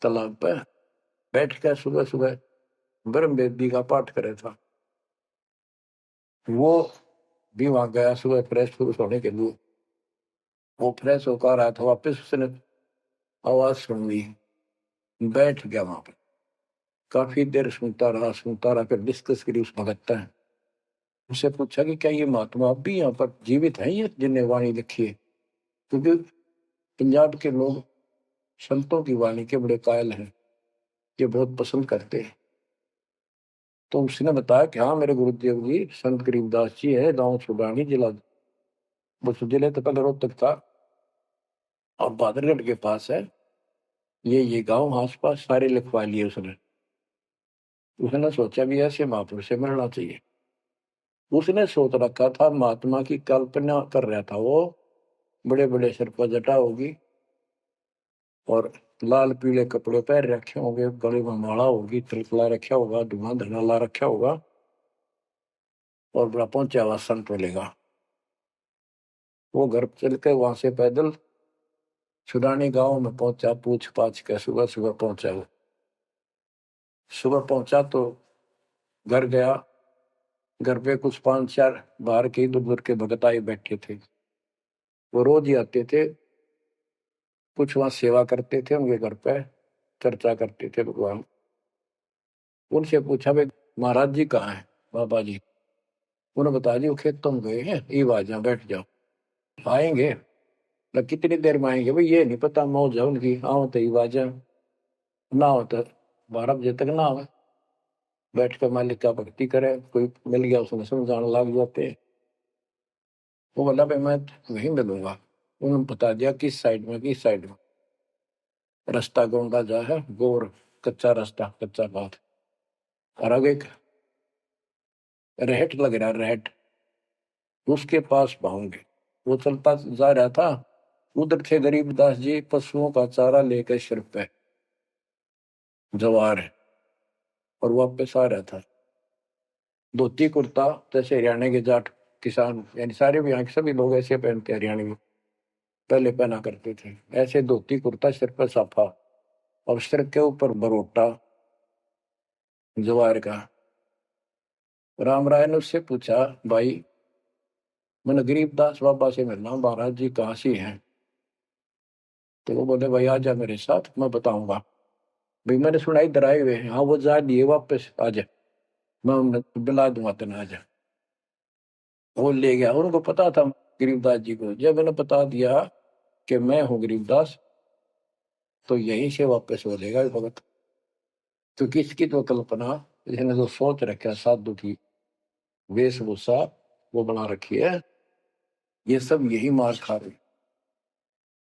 तालाब पे बैठ कर सुबह सुबह ब्रह्म वेदी का पाठ करे था। वो भी वहां गया सुबह फ्रेश फ्रूश होने के लिए। वो फ्रेश होकर आया था वापिस, उसने आवाज सुन ली, बैठ गया वहां पर, काफी देर सुनता रहा, फिर डिस्कस करी उस भगत ने। उससे पूछा कि क्या ये महात्मा अब भी यहाँ पर जीवित है, ये जिन्हें वाणी लिखी है? क्योंकि पंजाब के लोग संतों की वाणी के बड़े कायल हैं, ये बहुत पसंद करते हैं। तो उसने बताया कि हाँ मेरे गुरुदेव जी संत गरीबदास जी है, गांव छुड़ानी, जिला वो जिले तो पहले रोहतक था और बहादुरगढ़ के पास है। ये गांव आस पास सारे लिखवा लिए उसने। उसने सोचा भी ऐसे महापुरुष से मिलना चाहिए। उसने सोच रखा था, महात्मा की कल्पना कर रहा था वो, बड़े बड़े सिर पर जटा होगी और लाल पीले कपड़े पहन रखे होंगे, गले में माला होगी, तिलक रखा होगा, धुआं धना ला रखा होगा और बड़ा पहुंचा हुआ संत मिलेगा। वो घर चल के वहां से पैदल छुड़ानी गांव में पहुंचा, पूछ पाछ के सुबह सुबह पहुंचा। वो सुबह पहुंचा तो घर गया, घर पे कुछ 5-4 बाहर के इधर उधर के भगत आए बैठे थे। वो रोज ही आते थे, कुछ वहां सेवा करते थे, उनके घर पे चर्चा करते थे भगवान। उनसे पूछा भाई महाराज जी कहाँ है, बाबा जी? उन्होंने बताया जी वो खेतों में गए हैं, ये आ जाओ बैठ जाओ, आएंगे। मतलब कितनी देर में आएंगे भाई ये नहीं पता, मौज है उनकी, आओ तो ये आ जाओ, ना हो तो 12 बजे तक ना हो, बैठ कर मालिक का भक्ति करे। कोई मिल गया उसने समझाने लग जाते हैं। वो बोला भाई मैं वहीं मिलूंगा। उन्होंने बता दिया किस साइड में, किस साइड में। रास्ता गोंडा जा है, गोर कच्चा रास्ता, कच्चा बात, और आगे एक रहट लग रहा है, रहट, उसके पास पहुंचे। वो चलता जा रहा था, उधर थे गरीबदास जी पशुओं का चारा लेकर सिर पे जवार, और वापस आ रहा था। धोती कुर्ता जैसे हरियाणा के जाट किसान, यानी सारे भी यहाँ के सभी लोग ऐसे पहनते, हरियाणा में पहले पहना करते थे ऐसे, धोती कुर्ता, सिर पर साफा और सिर के ऊपर बरोटा जवार का। राम राय ने उससे पूछा, भाई मैंने गरीबदास बाबा से मिलना हूं, महाराज जी कहाँ से हैं? तो वो बोले, भाई आ जा मेरे साथ, मैं बताऊंगा। भाई मैंने सुना इधर आए हुए हैं। हाँ वो जा दिए वापस, आ जा, मैं उन्हें बुला दूंगा, तेना आ जा। वो ले गया, उनको पता था गरीबदास जी को। जब मैंने बता दिया कि मैं हूँ गरीबदास, तो यहीं से वापस हो जाएगा भगत। तो किसकी तो कल्पना, इसने जो सोच रखा साधु की वेशभूषा वो बना रखी है, ये सब यही मार खा रही।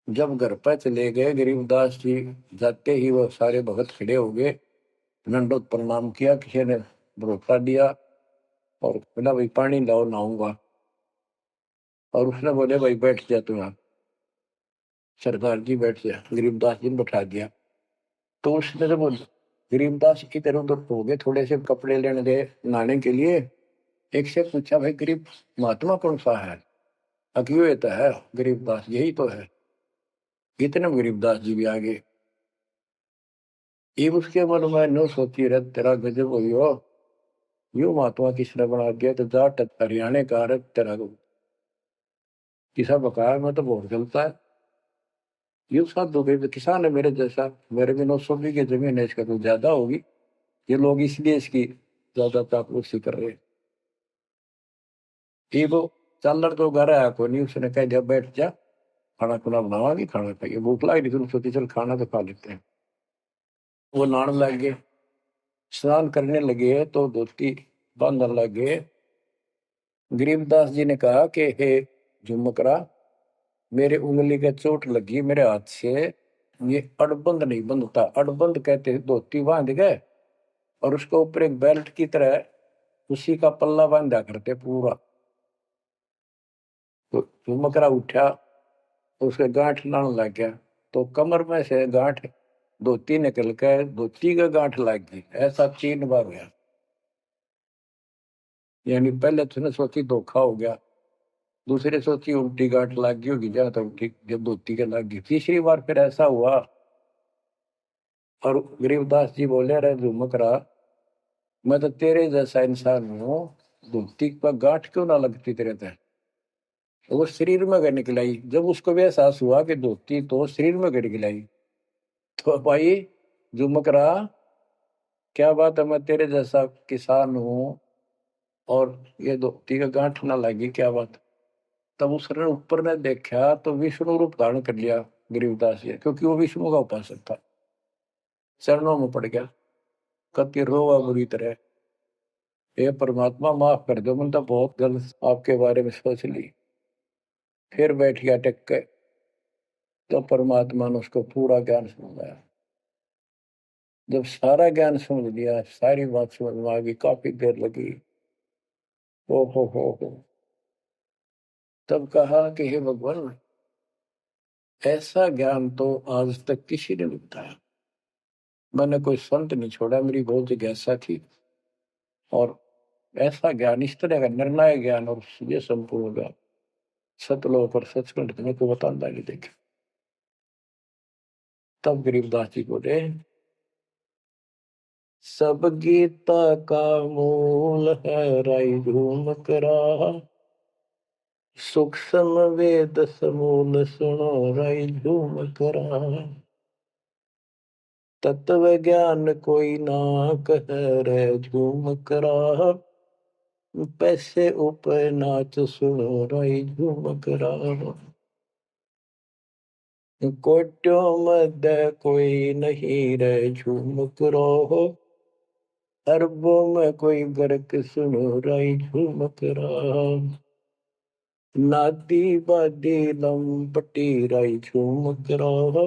जब घर पर चले गए गरीबदास जी, जाते ही वो सारे भगत खड़े हो गए, दंडोत प्रणाम किया, किसी ने भरोसा दिया और बोला, भाई पानी लाओ, नहाऊंगा। और उसने बोले, भाई बैठ जा तू यहाँ। सरदार जी बैठ जा, गरीबदास जी ने बैठा दिया। तो उसने जब गरीबदास इधर उधर हो गए, थोड़े से कपड़े लेने गए नहाने के लिए, एक से पूछा, भाई गरीब महात्मा कौन सा है? अक्यों ये तो है गरीबदास, यही तो है। इतने में गरीबदास जी भी आ गए। ये उसके मन में न सोची, रह तेरा गजब हुई हो, यू महात्मा किसने बना दिया? तो जाट हरियाणा का रह तेरा किसा बकाया में तो बहुत चलता है। यू साधु के किसान है मेरे जैसा, मेरे भी 900 की जमीन है, इसका तो ज्यादा होगी। ये लोग इसलिए इसकी ज्यादा चापलूसी कर रहे हैं। ये वो चालर तो घर आया को नहीं, उसने कह दिया बैठ जा, खाना खुना बनावा, नहीं खाना खाइए, भूख लग रही थी, सोची चल खाना तो खा लेते हैं। वो नहाने लग गए, स्नान करने लगे तो धोती बांधने लगे। गरीबदास जी ने कहा कि हे झुमकरा, मेरे उंगली का चोट लगी मेरे हाथ से, ये अड़बंद नहीं बंधता। अड़बंद कहते हैं धोती बांध गए और उसके ऊपर एक बेल्ट की तरह उसी का पल्ला बांधा करते पूरा। तो झुमकरा उठा, उसके गांठ लाने लग गया, तो कमर में से गांठ धोती निकल कर धोती का गांठ लग गई। ऐसा 3 बार हुआ। यानी पहले तो उसने सोची धोखा हो गया, दूसरे सोची उल्टी गांठ लग गई होगी, जहां तक ठीक जब धोती के लग गई, तीसरी बार फिर ऐसा हुआ। और गरीबदास जी बोले, रहे झुमकरा, मैं तो तेरे जैसा इंसान हूँ, धोती पर गांठ क्यों ना लगती तेरे ते? वो शरीर में गड़ निकलाई। जब उसको भी एहसास हुआ कि धोती तो शरीर में गड़ निकलाई, तो भाई झुमकरा, क्या बात है, मैं तेरे जैसा किसान हूँ और ये धोती का गांठ ना लगी, क्या बात? तब उसने ऊपर ने देखा तो विष्णु रूप धारण कर लिया गरीबदास जी, क्योंकि वो विष्णु का उपासक था। चरणों में पड़ गया, कति रोवा बुरी तरह, हे परमात्मा माफ कर दो, मैंने तो बहुत गलत आपके बारे में सोच ली। फिर बैठ गया टेक के, तो परमात्मा ने उसको पूरा ज्ञान समझाया। जब सारा ज्ञान समझ लिया, सारी बात समझ में आ गई, काफी देर लगी। ओ हो, तब कहा कि हे भगवान, ऐसा ज्ञान तो आज तक किसी ने नहीं बताया। मैंने कोई संत नहीं छोड़ा, मेरी बहुत जिज्ञासा थी, और ऐसा ज्ञान, इस तरह का निर्णायक ज्ञान और ये संपूर्ण ज्ञान सतलोक और सचखंड में को बताता नहीं देखे। तब गरीबदास जी बोले, सब गीता का मूल है राई झूम करा, सूक्ष्म वेद समूल सुनो राई झूम करा, तत्व ज्ञान कोई ना कह रे झूम करा, पैसे ऊपर नाच सुनो राई झूम करा, कोट्यों मध्य कोई नहीं रे झूम करो, अरबों में कोई गर्क सुनो राई झूम करा, नादी बादी लंपटी राई झूम करा,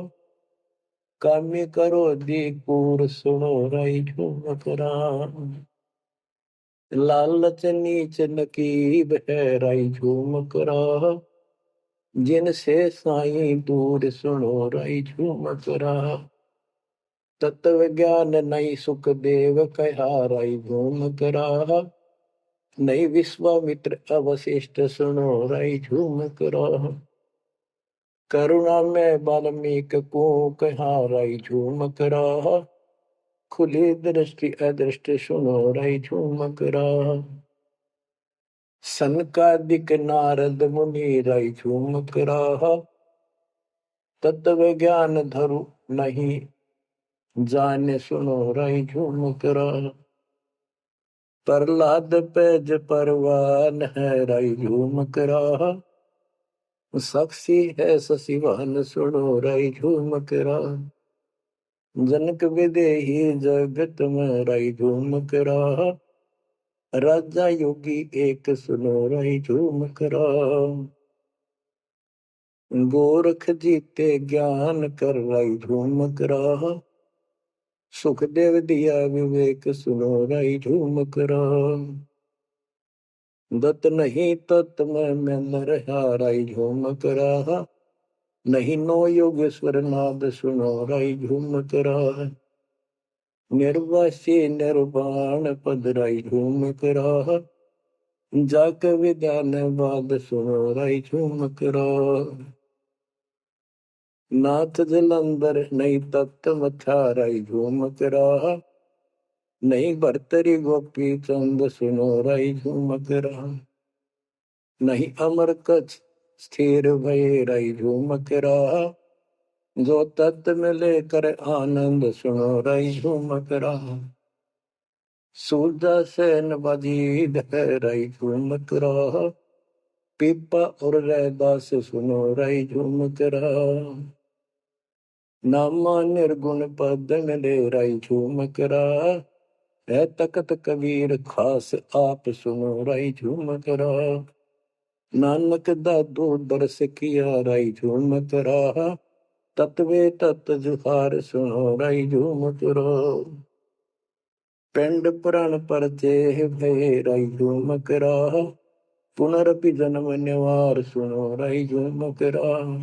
काम्य करो दी कूर सुनो राई झूम करा, लालच नीच नकीब है राई झूम करा, जिनसे साईं दूर सुनो राई झूम करा, तत्व ज्ञान नहीं सुख देव कहा राई झूम करा, नहीं विश्वामित्र अवशिष्ट सुनो राई झूम करा, करुणा में वाल्मीकि को कहा राई झूम करा, खुली दृष्टि अदृष्टि सुनो राई झूम करा, सनकादिक नारद मुनि राई झूम कराहा, तत्व ज्ञान धरु नहीं जाने सुनो राई झूम कराहा। प्रहलाद पैज परवान है राई झूम कराहा, साक्षी है शशिवान सुनो राई झूम कराहा। जनक विदेही जगत में राई झूम कराहा, राजा योगी एक सुनो राई झूम कराहा। गोरख जीते ज्ञान कर राई झूम कराहा, सुखदेव दिया विवेक सुनो राई झूम कराहा। दत्त नहीं तत् में न रहा राई झूम कराहा, नहीं नो योगेश्वर नाद सुनो राई झूम कराहा। निर्वासी निर्वाण पद राई झूम कराहा, जाक विद्यान बाद सुनो राई झूम कराहा। नाथ जलंधर नहीं तत्त मथा राई झूम कराहा, नहीं भरतरी गोपी चंद सुनो राई झूम कराहा। नहीं अमर कछ स्थिर भय राई झूम कराहा, जो तत्त मिले कर आनंद सुनो राई झूम कराहा। सूरजा सेन बजीद है राई झूम कराहा, पीपा और रैदास सुनो राई झूम कराहा। नामा निर्गुण पद मिले राई झूम कराहा, है तकत कबीर खास आप सुनो राई झूम कराहा। नानक दादू दरस किया राई झूम कराहा, तत्वे तत् जुहार सुनो राई झूम कराहा। पिंड पुराण पर जे भय राई झूम कराहा, पुनरपि जन्म निवार सुनो राई झूम कराहा।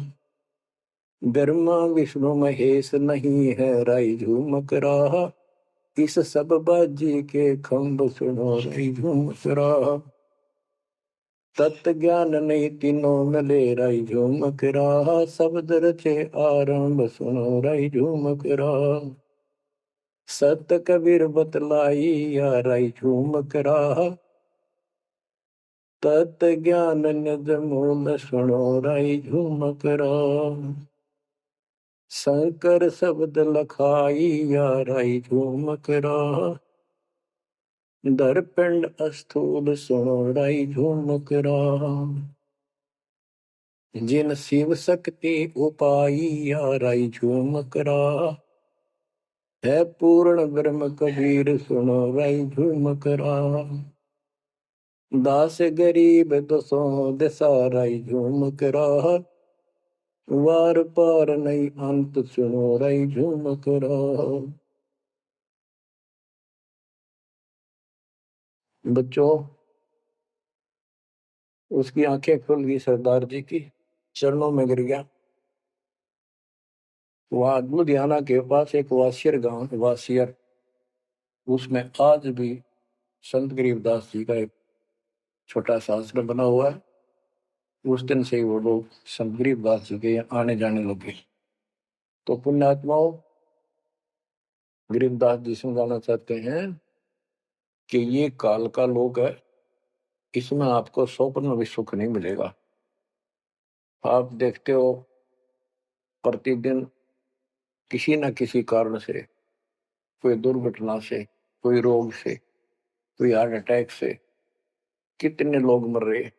ब्रह्मा विष्णु महेश नहीं है राई झूम कराहा, इस सब बाजी के खंभ सुनो राई झूम कराहा। तत्व ज्ञान नहीं तीनों मिले राई झूम कराहा, शब्द रचे आरंभ सुनो राई झूम कराहा। सत कबीर बतलाई या राई झूम कराहा, तत् ज्ञान निज मूल सुनो राई झूम कराहा। शंकर शब्द लखाई या राई झूम कराहा, दरपिंड अस्थूल सुनो राई झूम कराहा। जिन शिव शक्ति उपाई या राई झूम कराहा, है पूर्ण ब्रह्म कबीर सुनो राई झूम कराहा। दास गरीब दसों दिशा राई झूम कराहा, वार पार नहीं अंत सुनो राई झूम कराहा। बच्चों, उसकी आंखें खुल गई सरदार जी की, चरणों में गिर गया। वहां लुधियाना के पास एक वासियर गांव, वासियर, उसमें आज भी संत गरीबदास जी का एक छोटा सा आश्रम बना हुआ है। उस दिन से ही वो लोग संत गरीबदास जी के यहाँ आने जाने लगे। तो पुण्यात्माओं, गरीबदास जी समझाना चाहते हैं कि ये काल का लोक है, इसमें आपको स्वप्न में भी सुख नहीं मिलेगा। आप देखते हो प्रतिदिन किसी न किसी कारण से, कोई दुर्घटना से, कोई रोग से, कोई हार्ट अटैक से कितने लोग मर रहे हैं।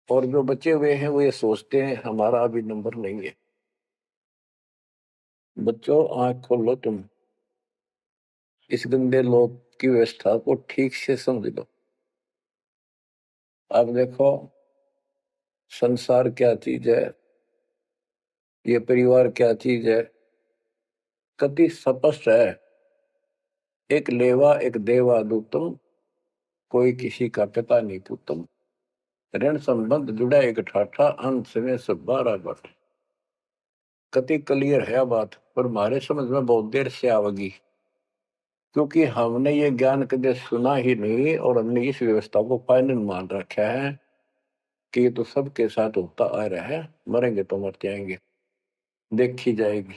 और जो बचे हुए हैं वो ये सोचते हैं हमारा अभी नंबर नहीं है। बच्चों, आंख खोलो, तुम इस गंदे लोग की व्यवस्था को ठीक से समझ लो। अब देखो, संसार क्या चीज है, ये परिवार क्या चीज है, कति स्पष्ट है। एक लेवा एक देवा दूतम, कोई किसी का पिता नहीं पुतम। ऋण संबंध जुड़ा एक ठाठा, अंत में सब 12 बट। कति क्लियर है बात, पर हमारे समझ में बहुत देर से आवेगी, क्योंकि हमने ये ज्ञान कभी सुना ही नहीं और हमने इस व्यवस्था को फाइनल मान रखा है कि ये तो सबके साथ होता आ रहा है, मरेंगे तो मर जाएंगे, देखी जाएगी।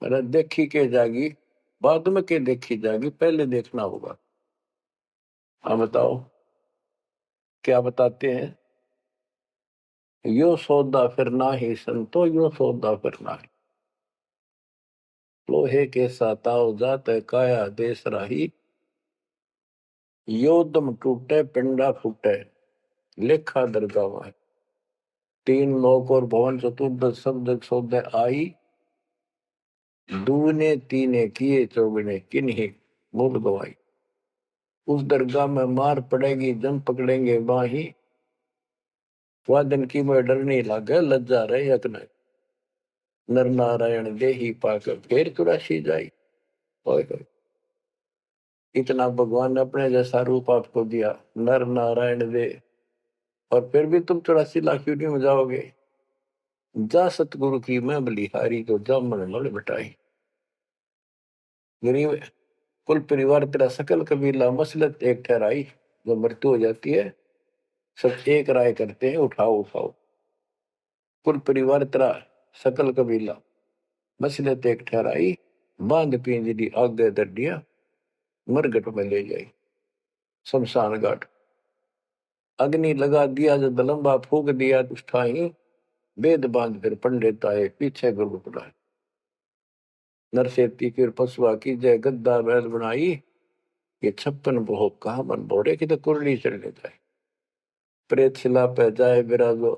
अरे देखी के जाएगी, बाद में के देखी जाएगी, पहले देखना होगा। हाँ बताओ क्या बताते हैं? यो सौदा फिर ना ही संतो, यो सौदा फिर ना ही। लोहे के साताव जात है काया देश राही, यो दम टूटे पिंडा फूटे लेखा दरगाह है। तीन लोक और भवन चतुर्दश शब्द सौदे आई, दूने तीने किए चौगने किन्हीं मूल गवाई। उस दरगाह में मार पड़ेगी जम पकड़ेंगे बाही, वादन की में डर नहीं लागे लज्जा रहे यकने, नर नारायण देही पाकर फिर चुरासी जाई। ओए होए, इतना भगवान ने अपने जैसा रूप आपको दिया, नर नारायण दे, और फिर भी तुम 84 लाख यूनिट में जाओगे। जा सतगुरु की मैं बलिहारी तो जा मन मल मिटाई। गरीब कुल परिवार तेरा सकल कबीला मसलत एक ठहराई। जब मृत्यु हो जाती है सब एक राय करते हैं, उठाओ उठाओ। कुल परिवार तेरा सकल कबीला मसलत एक ठहराई, बांध पिंजरी आगे दर दिया, मरगट में ले जाई शमशान घाट। अग्नि लगा दिया जो दलम्बा फूक दिया दुष्टाई, वेद बांध फिर पंडित आए पीछे गुरु पढ़ाए। नरसेती फिर पशुआ की जय गद्दा बैल बनाई, ये 56 भोग कहा मन बोरे की तो कुरली चढ़ने जाए। प्रेत शिला पे जाए विराजो,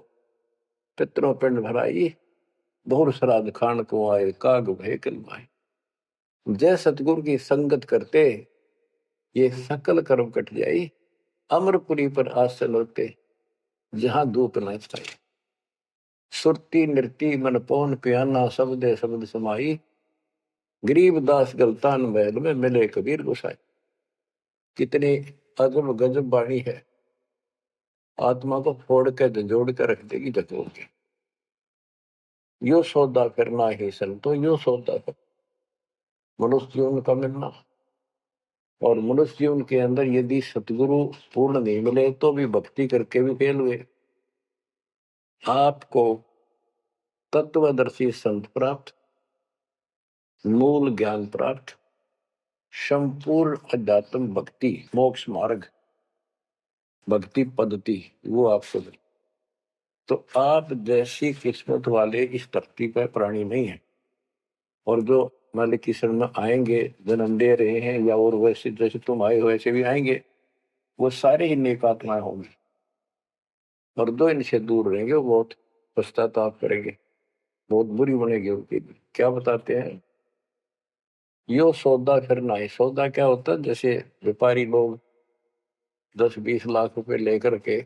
पितरों पिंड भराई, बहुर श्राद्ध खान को आए काग भय कलमाए। जय सतगुरु की संगत करते ये सकल कर्म कट जाई, अमरपुरी पर आसन होते जहां धूप न छाई। सुरती नृती मन पौन पियाना शब्दे शब्द समाई, गरीब दास गलतान महल में मिले कबीर गोसाई। कितनी अजब गजब वाणी है, आत्मा को फोड़ के जोड़ के रख देगी जतोड़ के। यो सौदा करना ही संतो, यो सौदा कर मनुष्य जीवन का मिलना। और मनुष्य जीवन के अंदर यदि सतगुरु पूर्ण नहीं मिले तो भी भक्ति करके भी फेल हुए। आपको तत्वदर्शी संत प्राप्त, मूल ज्ञान प्राप्त, संपूर्ण अध्यात्म भक्ति मोक्ष मार्ग भक्ति पद्धति वो आपको मिले। तो आप जैसी किस्मत वाले इस धरती पर प्राणी नहीं है। और जो मालिक की शरण में आएंगे, जन्म दे रहे हैं या और वैसे जैसे तुम आए हो वैसे भी आएंगे, वो सारे ही नेक आत्माएं होंगी। और जो इनसे दूर रहेंगे वो बहुत पश्चाताप करेंगे, बहुत बुरी बनेगी उनकी। क्या बताते हैं? यो सौदा करना है। सौदा क्या होता है? जैसे व्यापारी लोग 10-20 लाख रुपए लेकर के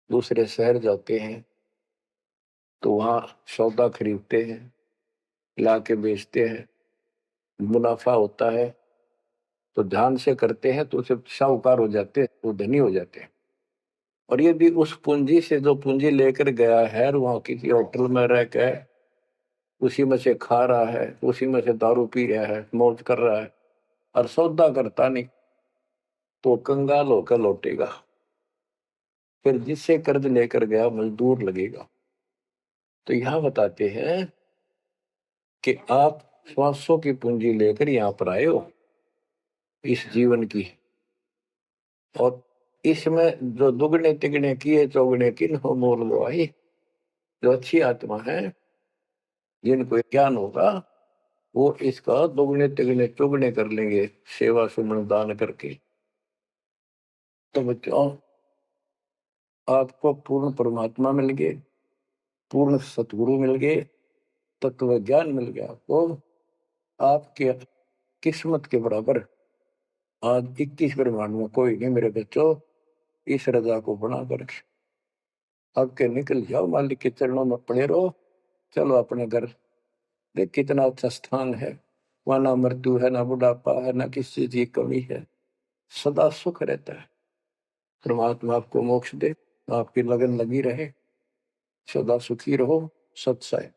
दूसरे शहर जाते हैं तो वहां सौदा खरीदते हैं, ला के बेचते हैं, मुनाफा होता है तो ध्यान से करते हैं तो उसे साहूकार हो जाते हैं, वो धनी हो जाते हैं। और यदि उस पूंजी से जो पूंजी लेकर गया है वहां किसी होटल में रह के उसी में से खा रहा है, उसी में से दारू पी रहा है, मौज कर रहा है और सौदा करता नहीं, तो कंगाल होकर लौटेगा। फिर जिससे कर्ज लेकर गया मजदूर लगेगा। तो यहां बताते हैं कि आप श्वासों की पूंजी लेकर यहां पर आए हो इस जीवन की, और इसमें जो दुगने तिगने किए चौगने किन हो मोल गवाही। जो अच्छी आत्मा है जिनको ज्ञान होगा वो इसका दुगने तिगने चौगने कर लेंगे सेवा सुमन दान करके। तो बच्चों आपको पूर्ण परमात्मा मिल गए, पूर्ण सतगुरु मिल गए, तत्व ज्ञान मिल गया। तो आपके किस्मत के बराबर आज 21 ब्रह्मांड में कोई नहीं मेरे बच्चों। इस रजा को बना कर अब के निकल जाओ, मालिक के चरणों में पड़े रहो। चलो अपने घर, देख कितना अच्छा स्थान है। वहां ना मृत्यु है, ना बुढ़ापा है, ना किसी चीज की कमी है, सदा सुख रहता है। परमात्मा आपको मोक्ष दे, आपकी लगन लगी रहे, सदा सुखी रहो। सत्सय।